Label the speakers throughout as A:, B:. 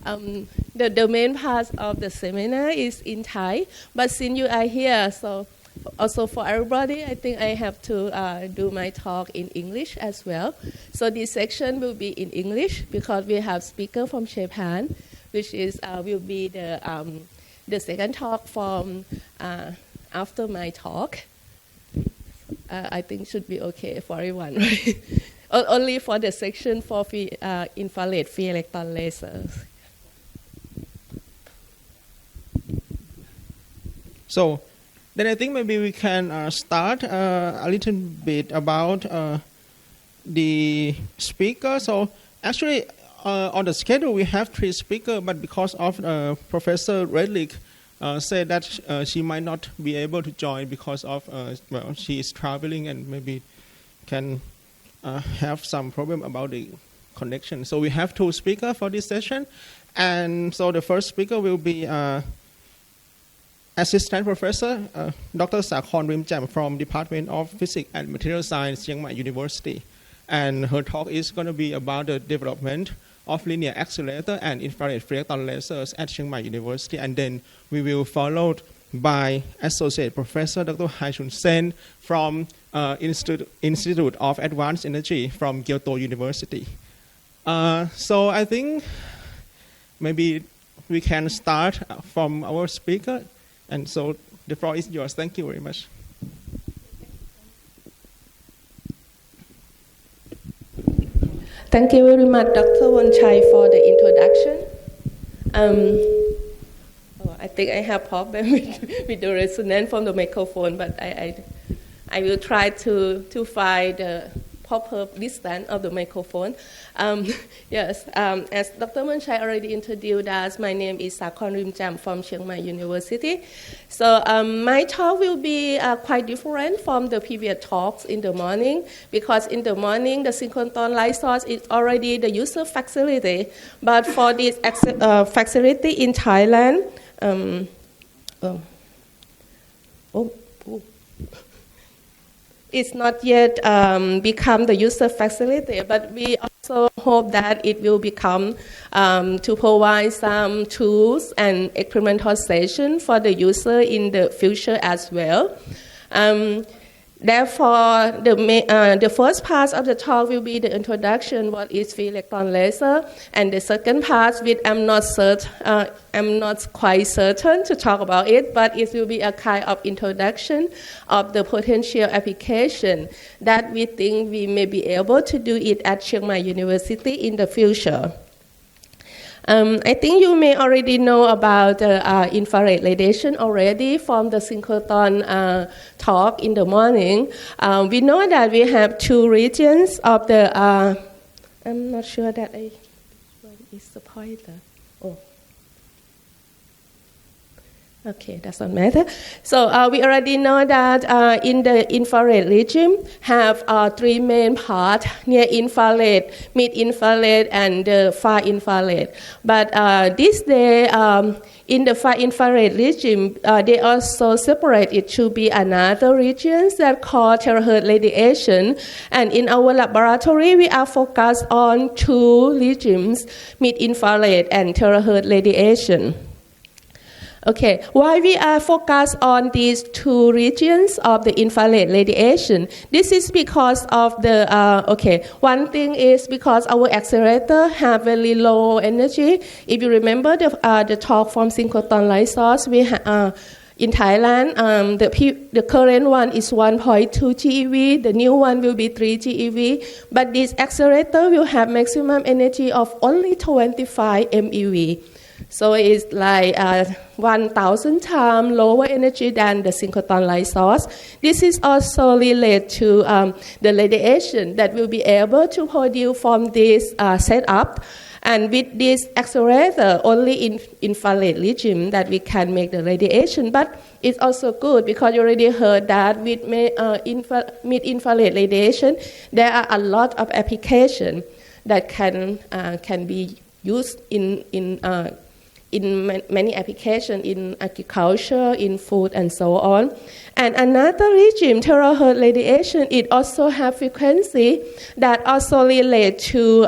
A: The main part of the seminar is in Thai, but since you are here, so also for everybody, I think I have to do my talk in English as well. So this section will be in English because we have speaker from Japan, which is will be the second talk from after my talk. I think should be okay for everyone, right? Only for the section for infrared free electron lasers.
B: So then I think maybe we can start a little bit about the speaker. So actually on the schedule we have 3 speakers, but because of Professor Redlick said that she might not be able to join because of well, she is traveling and maybe can have some problem about the connection. So we have 2 speakers for this session, and so the first speaker will be Assistant Professor Dr. Saakhor from Department of Physics and Material Science, Chiang Mai University, and her talk is going to be about the development of linear accelerator and infrared free electron lasers at Chiang Mai University, and then we will follow by Associate Professor Dr. Hai-Chun Sen from Institute of Advanced Energy from Kyoto University. So I think maybe we can start from our speaker, and so the floor is yours. Thank you very much.
A: Thank you very much, Dr. Wonchai, for the introduction. I think I have problem with the resonance from the microphone, but I will try to find the proper distance of the microphone. Yes, as Dr. Wonchai already introduced us, my name is Saakhor from Chiang Mai University. So my talk will be quite different from the previous talks in the morning, because in the morning the synchrotron light source is already the user facility, but for this facility in Thailand, it's not yet become the user facility, but we also hope that it will become to provide some tools and experimental session for the user in the future as well. Therefore, the first part of the talk will be the introduction, what is free electron laser, and the second part, which I'm not quite certain to talk about it, but it will be a kind of introduction of the potential application that we think we may be able to do it at Chiang Mai University in the future. I think you may already know about the infrared radiation already from the synchrotron talk in the morning. We know that we have 2 regions of the, I'm not sure that what is the pointer. Oh. Okay, doesn't matter. So we already know that in the infrared regime have 3 main parts: near infrared, mid infrared, and far infrared. But this day, in the far infrared regime, they also separate it to be another regions that called terahertz radiation. And in our laboratory, we are focused on 2 regimes: mid infrared and terahertz radiation. Okay, why we are focused on these 2 regions of the infrared radiation? This is because of the, one thing is because our accelerator have very low energy. If you remember the talk from synchrotron light source, we in Thailand, the current one is 1.2 GeV, the new one will be 3 GeV, but this accelerator will have maximum energy of only 25 MeV. So it's like 1,000 times lower energy than the synchrotron light source. This is also related to the radiation that will be able to produce from this setup. And with this accelerator, only in infrared regime that we can make the radiation. But it's also good because you already heard that with mid-infrared radiation, there are a lot of applications that can be used in many applications in agriculture, in food, and so on. And another regime, terahertz radiation, it also have frequency that also relate to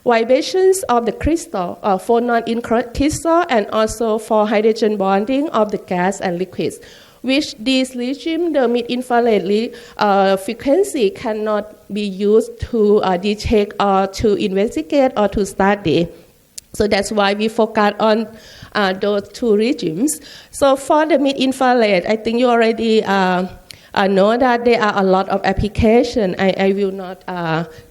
A: vibrations of the crystal, phonon in crystal, and also for hydrogen bonding of the gas and liquids, which this regime, the mid-infrared frequency, cannot be used to detect or to investigate or to study. So that's why we focus on those two regimes. So for the mid-infrared, I think you already know that there are a lot of applications. I will not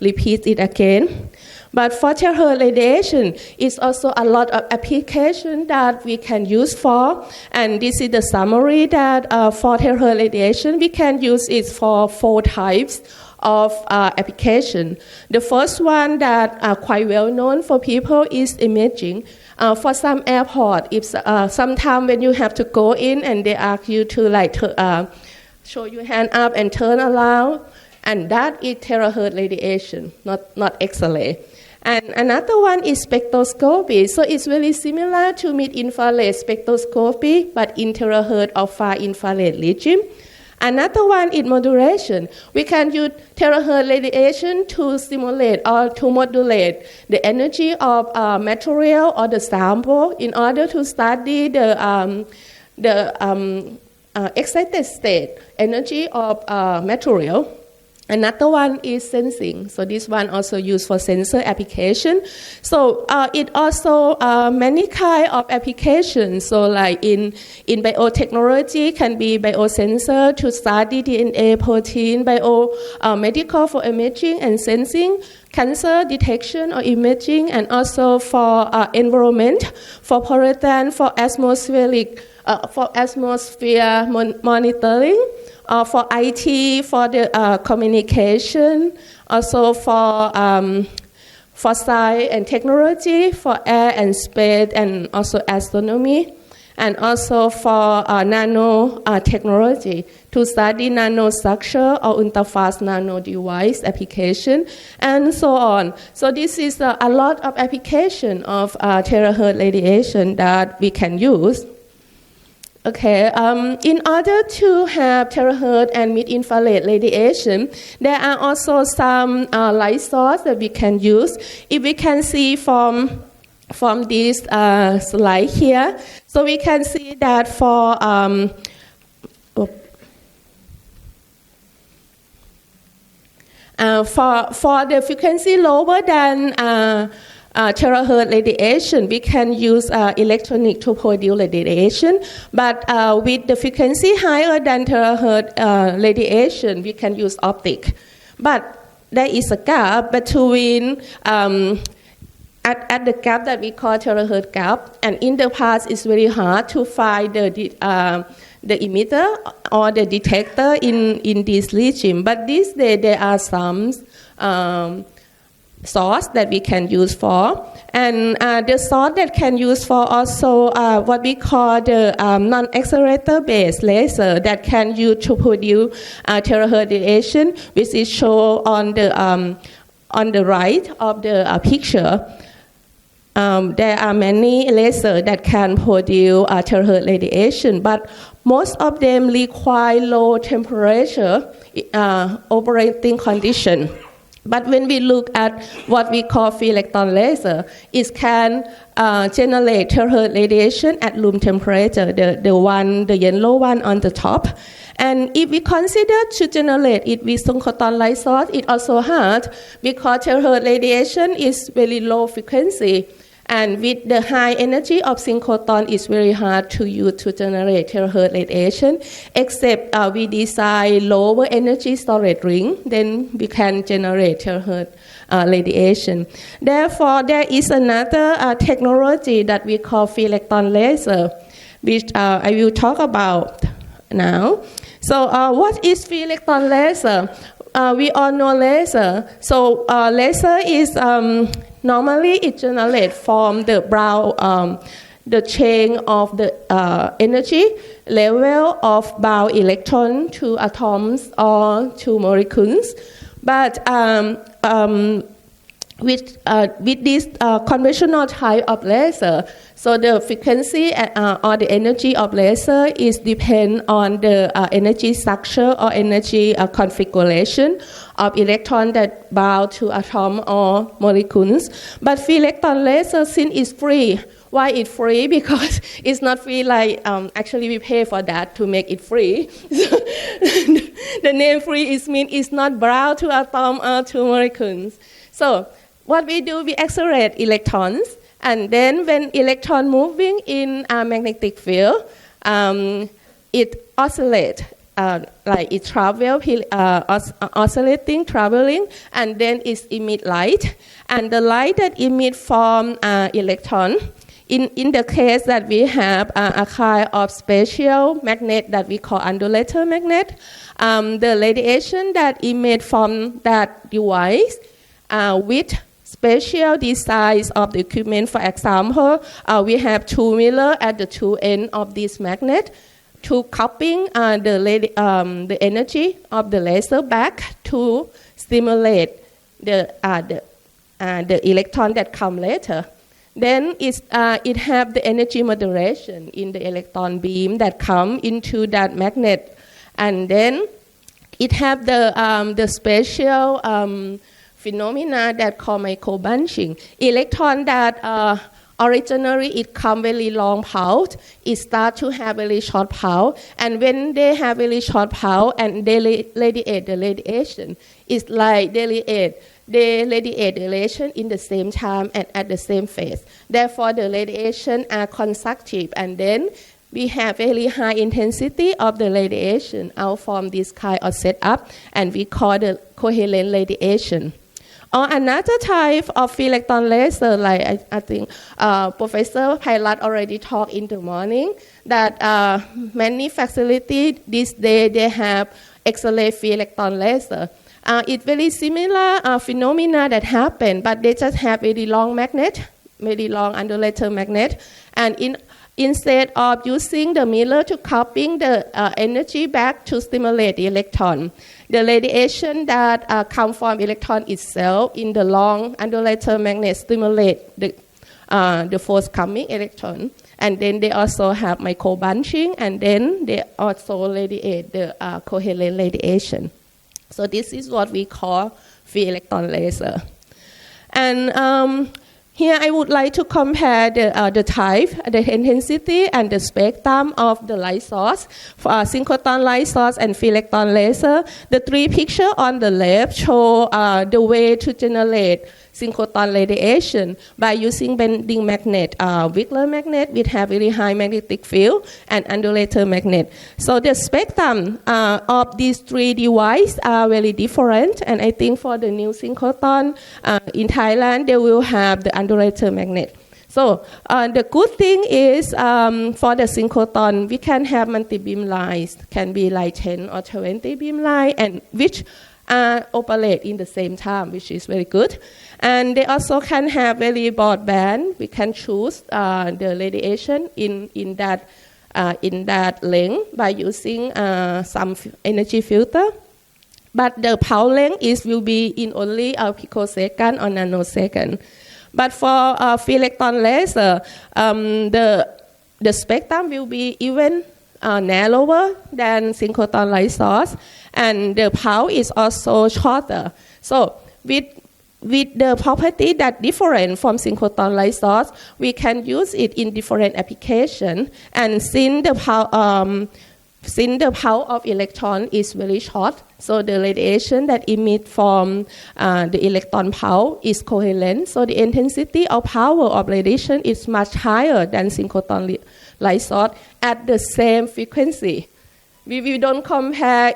A: repeat it again. But for terahertz radiation, it's also a lot of application that we can use for. And this is the summary that for terahertz radiation, we can use it for 4 types of application. The first one that are quite well known for people is imaging. For some airport, if sometime when you have to go in and they ask you to show your hand up and turn around, and that is terahertz radiation, not X-ray. And another one is spectroscopy. So it's very similar to mid-infrared spectroscopy, but in terahertz or far infrared regime. Another one is modulation. We can use terahertz radiation to simulate or to modulate the energy of material or the sample in order to study the excited state energy of material. Another one is sensing. So this one also used for sensor application. So it also many kind of applications. So like in biotechnology can be biosensor to study DNA, protein, biomedical for imaging and sensing, cancer detection or imaging, and also for environment, for pollutant, for atmosphere monitoring. For IT, for the communication, also for science and technology, for air and space, and also astronomy, and also for nanotechnology to study nanostructure or ultra-fast nano device application, and so on. So this is a lot of application of terahertz radiation that we can use. Okay, in order to have terahertz and mid-infrared radiation, there are also some light source that we can use. If we can see from this slide here, so we can see that for the frequency lower than terahertz radiation, we can use electronic to produce radiation, but with the frequency higher than terahertz radiation, we can use optic. But there is a gap between at the gap that we call terahertz gap, and in the past it's very hard to find the emitter or the detector in this regime. But these days there are some source that we can use for, and the source that can use for also what we call the non-accelerator based laser that can use to produce terahertz radiation, which is shown on the right of the picture. There are many lasers that can produce terahertz radiation, but most of them require low temperature operating condition. But when we look at what we call free electron laser, it can generate terahertz radiation at room temperature, the yellow one on the top. And if we consider to generate it with synchrotron light source, it also hard because terahertz radiation is very low frequency. And with the high energy of synchrotron, it's very hard to use to generate terahertz radiation, except we design lower energy storage ring, then we can generate terahertz radiation. Therefore, there is another technology that we call free electron laser, which I will talk about now. So what is free electron laser? We all know laser. So laser is normally it generates from the brown, the chain of the energy level of bound electron to atoms or to molecules. But with this conventional type of laser, so the frequency or the energy of laser is depend on the energy structure or energy configuration of electron that bound to atom or molecules. But free electron laser, since it's free, why it's free? Because it's not free like actually we pay for that to make it free. So the name free is mean it's not bound to atom or to molecules. So what we do, we accelerate electrons, and then when electron moving in a magnetic field, it oscillates, like it travel, oscillating, traveling, and then it emit light. And the light that emit from electron, in the case that we have a kind of special magnet that we call undulator magnet, the radiation that emit from that device with special designs of the equipment. For example, we have two mirrors at the two ends of this magnet to copying the energy of the laser back to stimulate the electron that come later. Then it have the energy moderation in the electron beam that come into that magnet, and then it have the special phenomena that called micro-bunching. Electron that originally it come very long pulse, it start to have very short pulse, and when they have very short pulse and they radiate the radiation, it's like they radiate the radiation in the same time and at the same phase. Therefore, the radiation are consecutive, and then we have very high intensity of the radiation out from this kind of setup, and we call the coherent radiation. Or another type of free electron laser, like I think Professor Pailat already talked in the morning, that many facilities this day they have X-ray free electron laser. It's very similar phenomena that happen, but they just have very long magnet, very long undulator magnet, and instead of using the mirror to copying the energy back to stimulate the electron, the radiation that come from electron itself in the long undulator magnet stimulate the forthcoming electron, and then they also have micro-bunching, and then they also radiate the coherent radiation. So this is what we call free electron laser. And here I would like to compare the type, the intensity, and the spectrum of the light source for synchrotron light source and free electron laser. The three pictures on the left show the way to generate synchrotron radiation by using bending magnet, Wiggler magnet which have very high magnetic field, and undulator magnet. So the spectrum of these three devices are very different, and I think for the new synchrotron in Thailand, they will have the undulator magnet. So the good thing is for the synchrotron, we can have multi-beam lines, can be like 10 or 20 beam lines, and which operate in the same time, which is very good. And they also can have very broadband. We can choose the radiation in that length by using some energy filter. But the pulse length will be in only a picosecond or nanosecond. But for free electron laser, the spectrum will be even narrower than synchrotron light source, and the pulse is also shorter. So with the property that different from synchrotron light source, we can use it in different applications. And since the power of electron is very short, so the radiation that emit from the electron pulse is coherent. So the intensity of power of radiation is much higher than synchrotron light source at the same frequency. We don't compare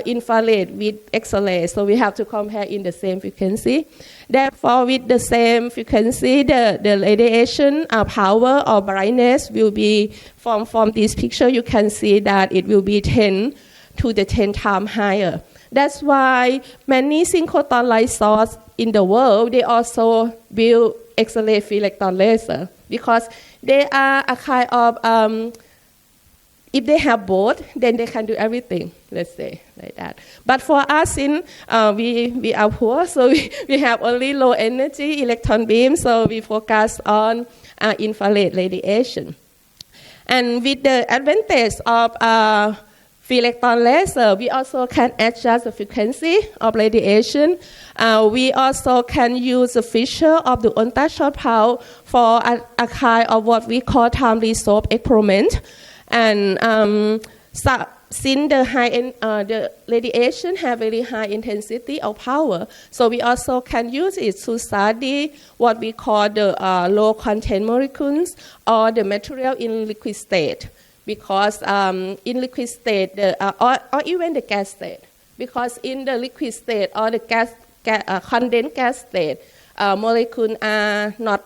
A: infrared with X-ray, so we have to compare in the same frequency. Therefore, with the same frequency, the radiation power or brightness will be, from this picture, you can see that it will be 10 to the 10 times higher. That's why many synchrotron light sources in the world, they also build X-ray free electron laser, because they are a kind of if they have both, then they can do everything, let's say, like that. But for us, we are poor, so we have only low energy electron beam, so we focus on infrared radiation. And with the advantage of free electron laser, we also can adjust the frequency of radiation. We also can use the feature of the ultra-short pulse for a kind of what we call time-resolved experiment. And since the radiation have very high intensity of power, so we also can use it to study what we call the low content molecules or the material in liquid state. Because in liquid state, or even the gas state, because in the liquid state or the condensed gas state, molecules are not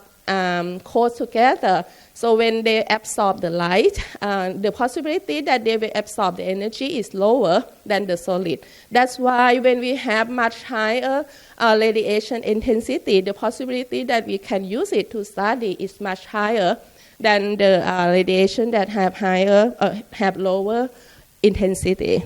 A: close together. So when they absorb the light, the possibility that they will absorb the energy is lower than the solid. That's why when we have much higher radiation intensity, the possibility that we can use it to study is much higher than the radiation that have lower intensity.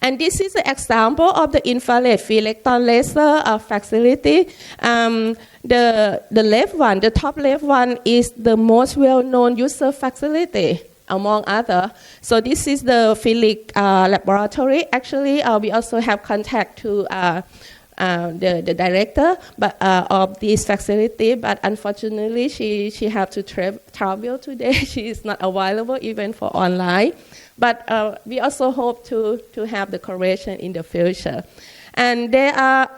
A: And this is an example of the infrared free electron laser facility. The left one, the top left one, is the most well-known user facility among other. So this is the Philips laboratory. Actually, we also have contact to the director of this facility, but unfortunately she have to travel today. She is not available even for online. But we also hope to have the collaboration in the future. And there are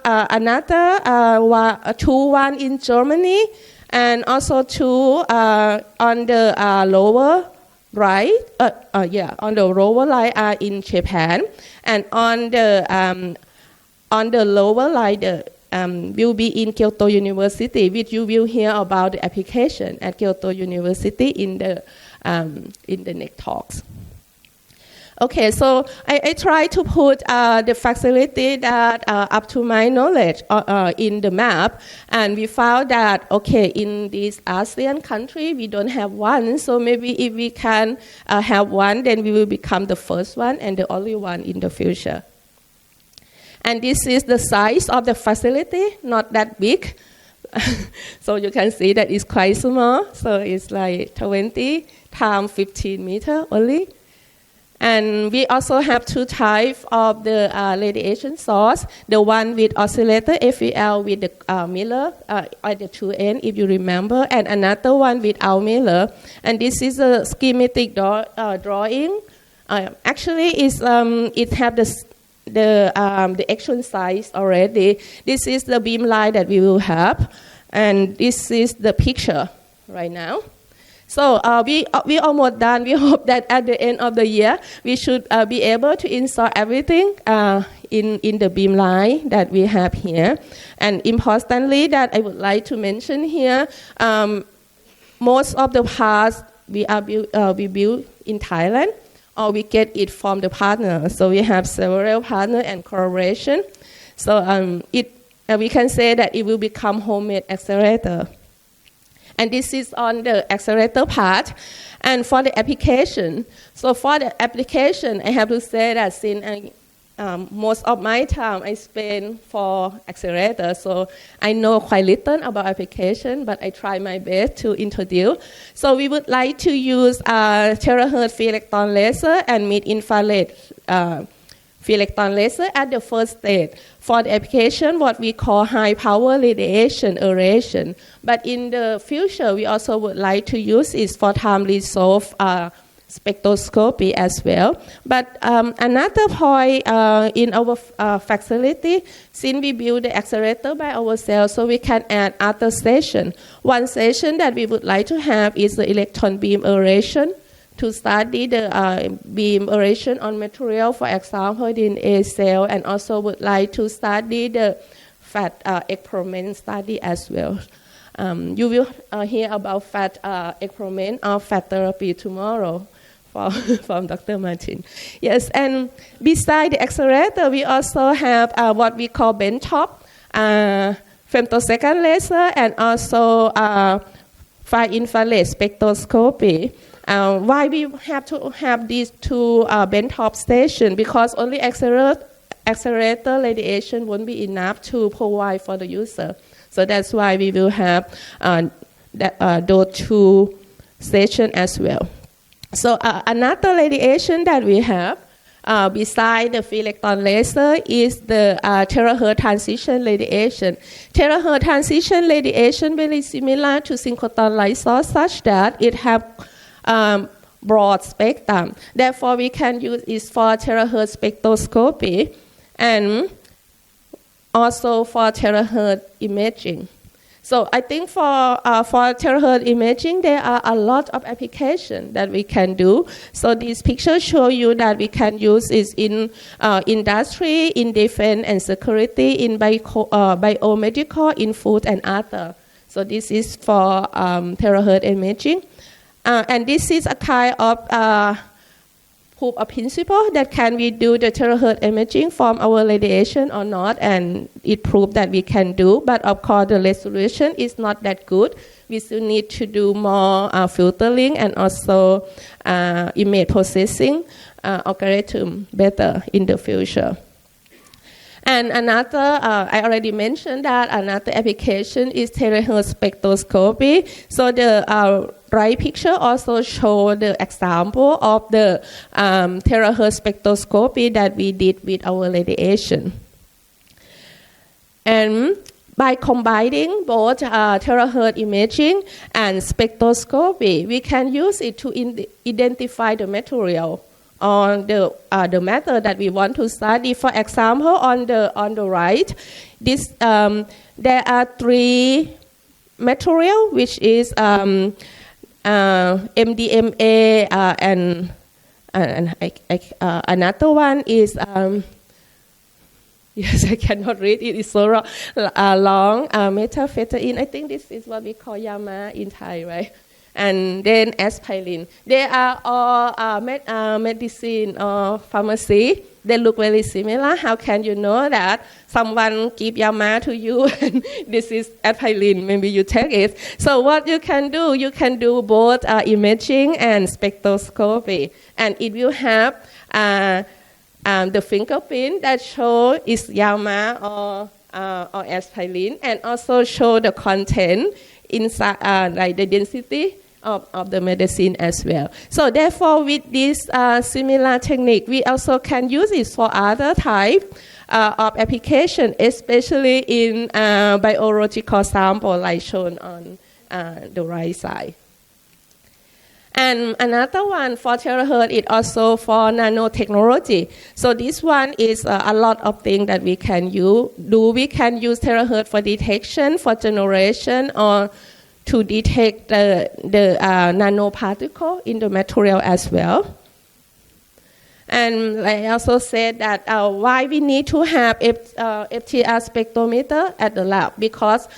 A: one in Germany, and also two on the lower right. On the lower right are in Japan, and on the lower right will be in Kyoto University, which you will hear about the application at Kyoto University in the next talks. Okay, so I try to put the facility that up to my knowledge in the map, and we found that, okay, in this ASEAN country, we don't have one, so maybe if we can have one, then we will become the first one and the only one in the future. And this is the size of the facility, not that big. So you can see that it's quite small, so it's like 20 times 15 meters only. And we also have two types of the radiation source. The one with oscillator FEL with the mirror at the two ends, if you remember, and another one without mirror. And this is a schematic drawing. Actually, it has the actual size already. This is the beam line that we will have, and this is the picture right now. So we almost done. We hope that at the end of the year, we should be able to install everything in the beam line that we have here. And importantly, that I would like to mention here, most of the parts we build in Thailand, or we get it from the partner. So we have several partners and collaboration. So we can say that it will become homemade accelerator. And this is on the accelerator part. And for the application, so for the application, I have to say that since most of my time I spend for accelerator, so I know quite little about application, but I try my best to introduce. So we would like to use terahertz free electron laser and mid-infrared free electron laser at the first stage. For the application, what we call high power radiation aeration. But in the future, we also would like to use it for time resolved spectroscopy as well. But another point in our facility, since we build the accelerator by ourselves, so we can add other station. One station that we would like to have is the electron beam aeration, to study the beam aeration on material, for example, in a cell, and also would like to study the fat experiment study as well. You will hear about fat experiment or fat therapy tomorrow from Dr. Martin. Yes, and beside the accelerator, we also have what we call benchtop femtosecond laser, and also far infrared spectroscopy. Why we have to have these two benchtop stations? Because only accelerator radiation won't be enough to provide for the user. So that's why we will have those two stations as well. So another radiation that we have beside the free electron laser is the terahertz transition radiation. Terahertz transition radiation very similar to synchrotron light source such that it have broad spectrum. Therefore, we can use it for terahertz spectroscopy and also for terahertz imaging. So I think for terahertz imaging, there are a lot of applications that we can do. So these pictures show you that we can use it in industry, in defense and security, in biomedical, in food and other. So this is for terahertz imaging. And this is a kind of proof of principle that can we do the terahertz imaging from our radiation or not, and it proved that we can do, but of course the resolution is not that good. We still need to do more filtering and also image processing algorithm better in the future. And another, I already mentioned that another application is terahertz spectroscopy. So the right picture also show the example of the terahertz spectroscopy that we did with our radiation. And by combining both terahertz imaging and spectroscopy, we can use it to identify the material on the matter that we want to study. For example, on the right, this there are three material which is MDMA and another one is yes, I cannot read it. It's so long. Methamphetamine. I think this is what we call yama in Thai, right? And then aspirin. They are all medicine or pharmacy. They look very similar. How can you know that someone give yama to you and this is aspirin? Maybe you take it. So what you can do both imaging and spectroscopy, and it will have the fingerprint that show is yama or aspirin, and also show the content inside, like the density of the medicine as well. So therefore, with this similar technique, we also can use it for other type of application, especially in biological sample, like shown on the right side. And another one for terahertz is also for nanotechnology. So this one is a lot of things that we can do. We can use terahertz for detection, for generation, or to detect the nanoparticle in the material as well. And I also said that why we need to have FTR spectrometer at the lab, because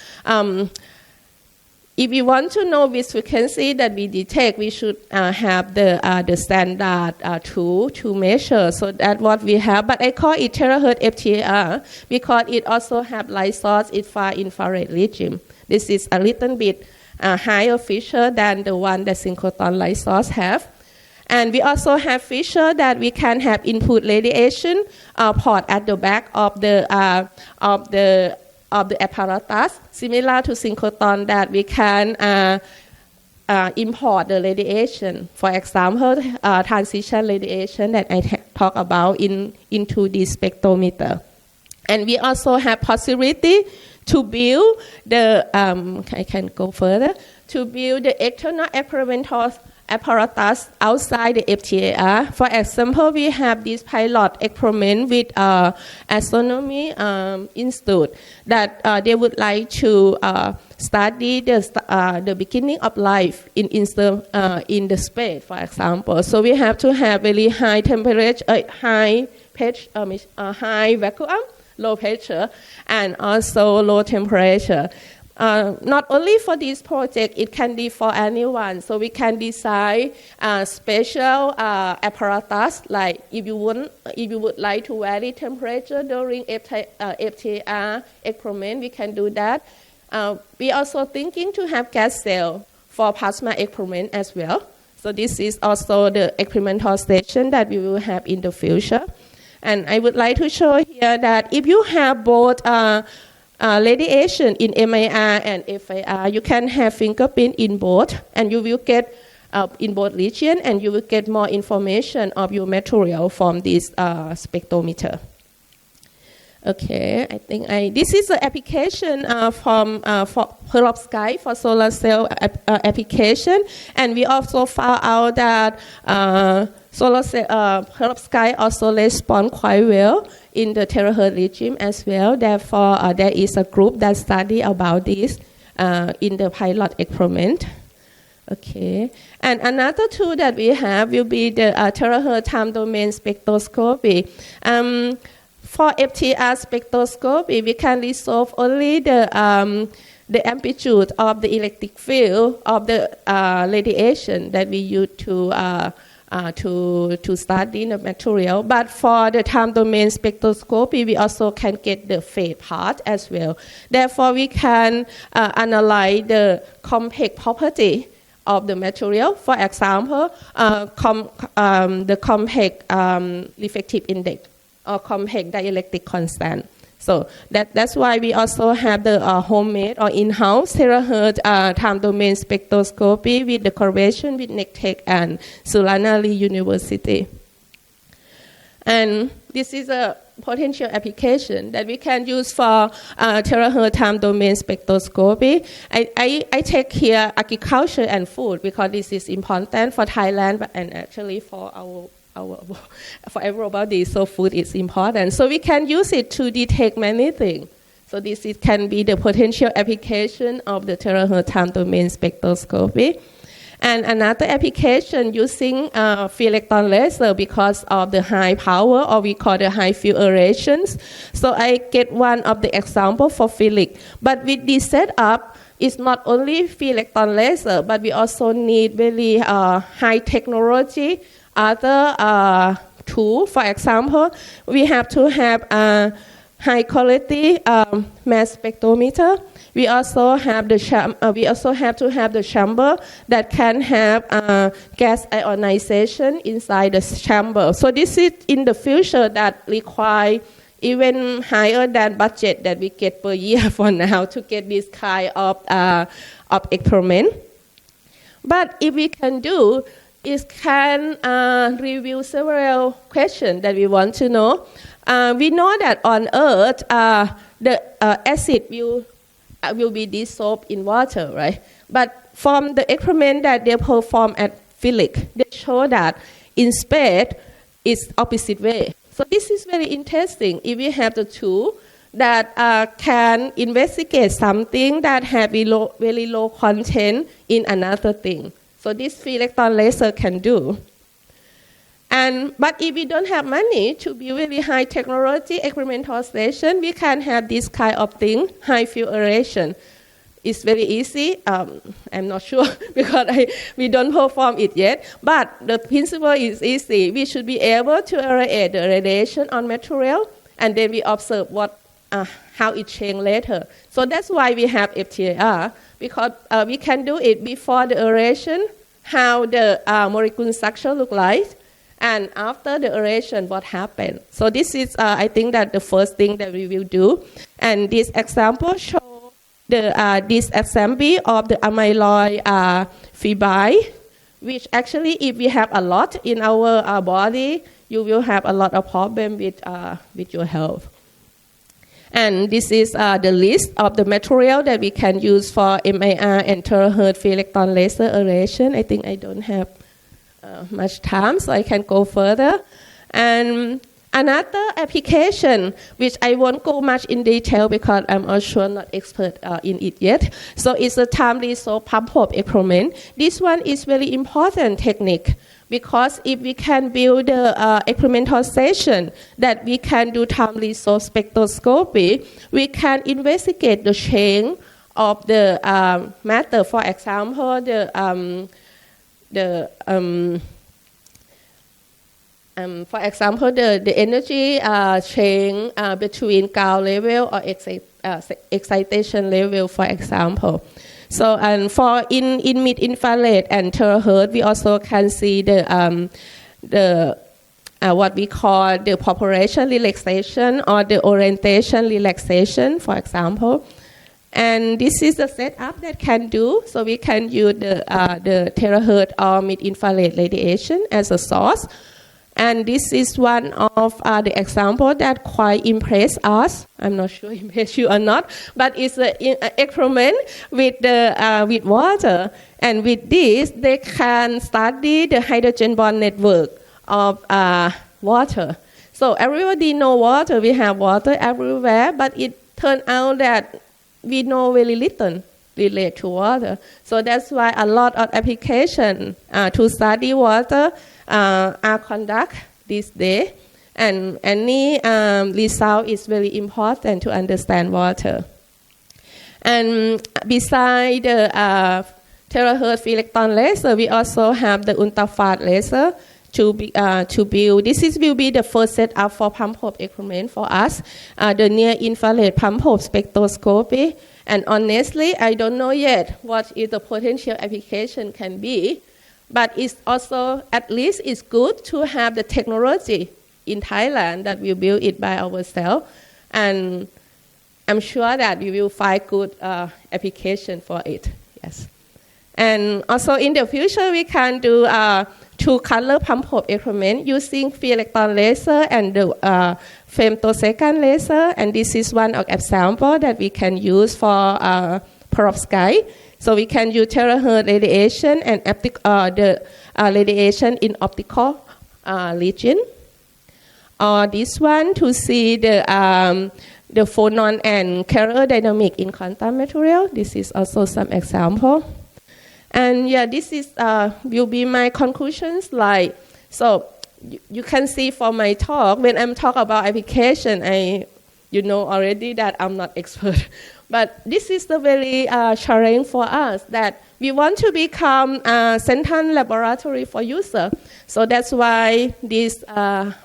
A: if we want to know which frequency that we detect, we should have the standard tool to measure. So that's what we have. But I call it terahertz FTR because it also have light source in far infrared regime. This is a little bit higher feature than the one that synchrotron light source have. And we also have feature that we can have input radiation port at the back of the apparatus, similar to synchrotron, that we can import the radiation. For example, transition radiation that I talk about into this spectrometer. And we also have possibility to build the, I can go further, to build the external experimental apparatus outside the FTAR. For example, we have this pilot experiment with Astronomy Institute that they would like to study the beginning of life in the space, for example. So we have to have very high temperature, high vacuum, low pressure, and also low temperature. Not only for this project, it can be for anyone. So we can design special apparatus, like if you would like to vary temperature during FTR experiment, we can do that. We also thinking to have gas cell for plasma experiment as well. So this is also the experimental station that we will have in the future. And I would like to show here that if you have both radiation in MIR and FIR, you can have fingerprint in both, and you will get in both region, and you will get more information of your material from this spectrometer. Okay, I think this is an application for perovskite for solar cell application, and we also found out that solar cell perovskite also respond quite well in the terahertz regime as well. Therefore, there is a group that study about this in the pilot experiment. Okay, and another tool that we have will be the terahertz time domain spectroscopy. For FTR spectroscopy, we can resolve only the amplitude of the electric field of the radiation that we use to study the material. But for the time domain spectroscopy, we also can get the phase part as well. Therefore, we can analyze the complex property of the material. For example, the complex refractive index or complex dielectric constant. So that's why we also have the homemade or in-house terahertz time domain spectroscopy with the collaboration with NECTEC and Sulanali University. And this is a potential application that we can use for terahertz time domain spectroscopy. I take here agriculture and food because this is important for Thailand and actually for for everybody, so food is important. So we can use it to detect many things. So this can be the potential application of the terahertz time domain spectroscopy. And another application using free electron laser because of the high power, or we call the high field aerations. So I get one of the example for Felix. But with this setup, it's not only free electron laser, but we also need very high technology other tool. For example, we have to have a high quality mass spectrometer. We also have the chamber that can have gas ionization inside the chamber. So this is in the future that require even higher than budget that we get per year for now to get this kind of experiment. But if we can do, it can review several questions that we want to know. We know that on Earth, the acid will be dissolved in water, right? But from the experiment that they perform at Felix, they show that in space, it's opposite way. So this is very interesting. If we have the tool that can investigate something that have very low content in another thing. So this free electron laser can do. But if we don't have money to be really high technology experimental station, we can have this kind of thing, high field aeration. It's very easy. I'm not sure because we don't perform it yet. But the principle is easy. We should be able to irradiate the radiation on material, and then we observe how it changes later. So that's why we have FTIR, because we can do it before the aeration, how the molecule structure look like, and after the aeration, what happened. So this is, I think, that the first thing that we will do. And this example shows this assembly of the amyloid fiber, which actually, if we have a lot in our body, you will have a lot of problem with your health. And this is the list of the material that we can use for MIR and terahertz free electron laser aeration. I think I don't have much time, so I can go further. And another application, which I won't go much in detail because I'm also not expert in it yet. So it's a timely pump hope experiment. This one is very important technique, because if we can build the experimental station that we can do timely source spectroscopy, we can investigate the change of the matter. For example, the energy change between ground level or excitation level, for example. So and for in mid infrared and terahertz, we also can see the what we call the population relaxation or the orientation relaxation, for example. And this is the setup that can do. So we can use the terahertz or mid-infrared radiation as a source. And this is one of the examples that quite impressed us. I'm not sure impressed you or not, but it's an experiment with with water. And with this, they can study the hydrogen bond network of water. So everybody know water. We have water everywhere, but it turned out that we know very little relate to water. So that's why a lot of application to study water are conducted this day. And any result is very important to understand water. And beside the terahertz electron laser, we also have the ultrafast laser to build. This will be the first setup for pump hope experiment for us, the near infrared pump hope spectroscopy. And honestly, I don't know yet what is the potential application can be, but it's also, at least it's good to have the technology in Thailand that we build it by ourselves. And I'm sure that we will find good application for it, yes. And also in the future, we can do two-color pump hope experiment using free electron laser and the femtosecond laser. And this is one of example that we can use for perovskite. So we can use terahertz radiation and the radiation in optical region. Or this one to see the phonon and carrier dynamic in quantum material. This is also some example. And yeah, this is will be my conclusions. Like, so you can see from my talk, when I'm talk about application, you know already that I'm not expert. But this is the very challenge for us, that we want to become a central laboratory for user. So that's why this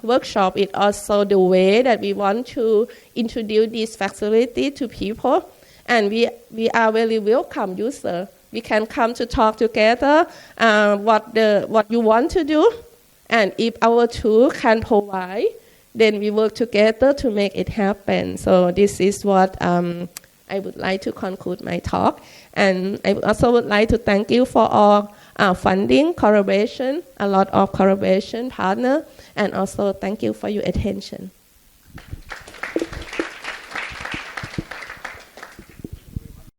A: workshop is also the way that we want to introduce this facility to people. And we are very welcome user. We can come to talk together what you want to do, and if our tool can provide, then we work together to make it happen. So this is what I would like to conclude my talk, and I also would like to thank you for all funding, collaboration, a lot of collaboration partner, and also thank you for your attention.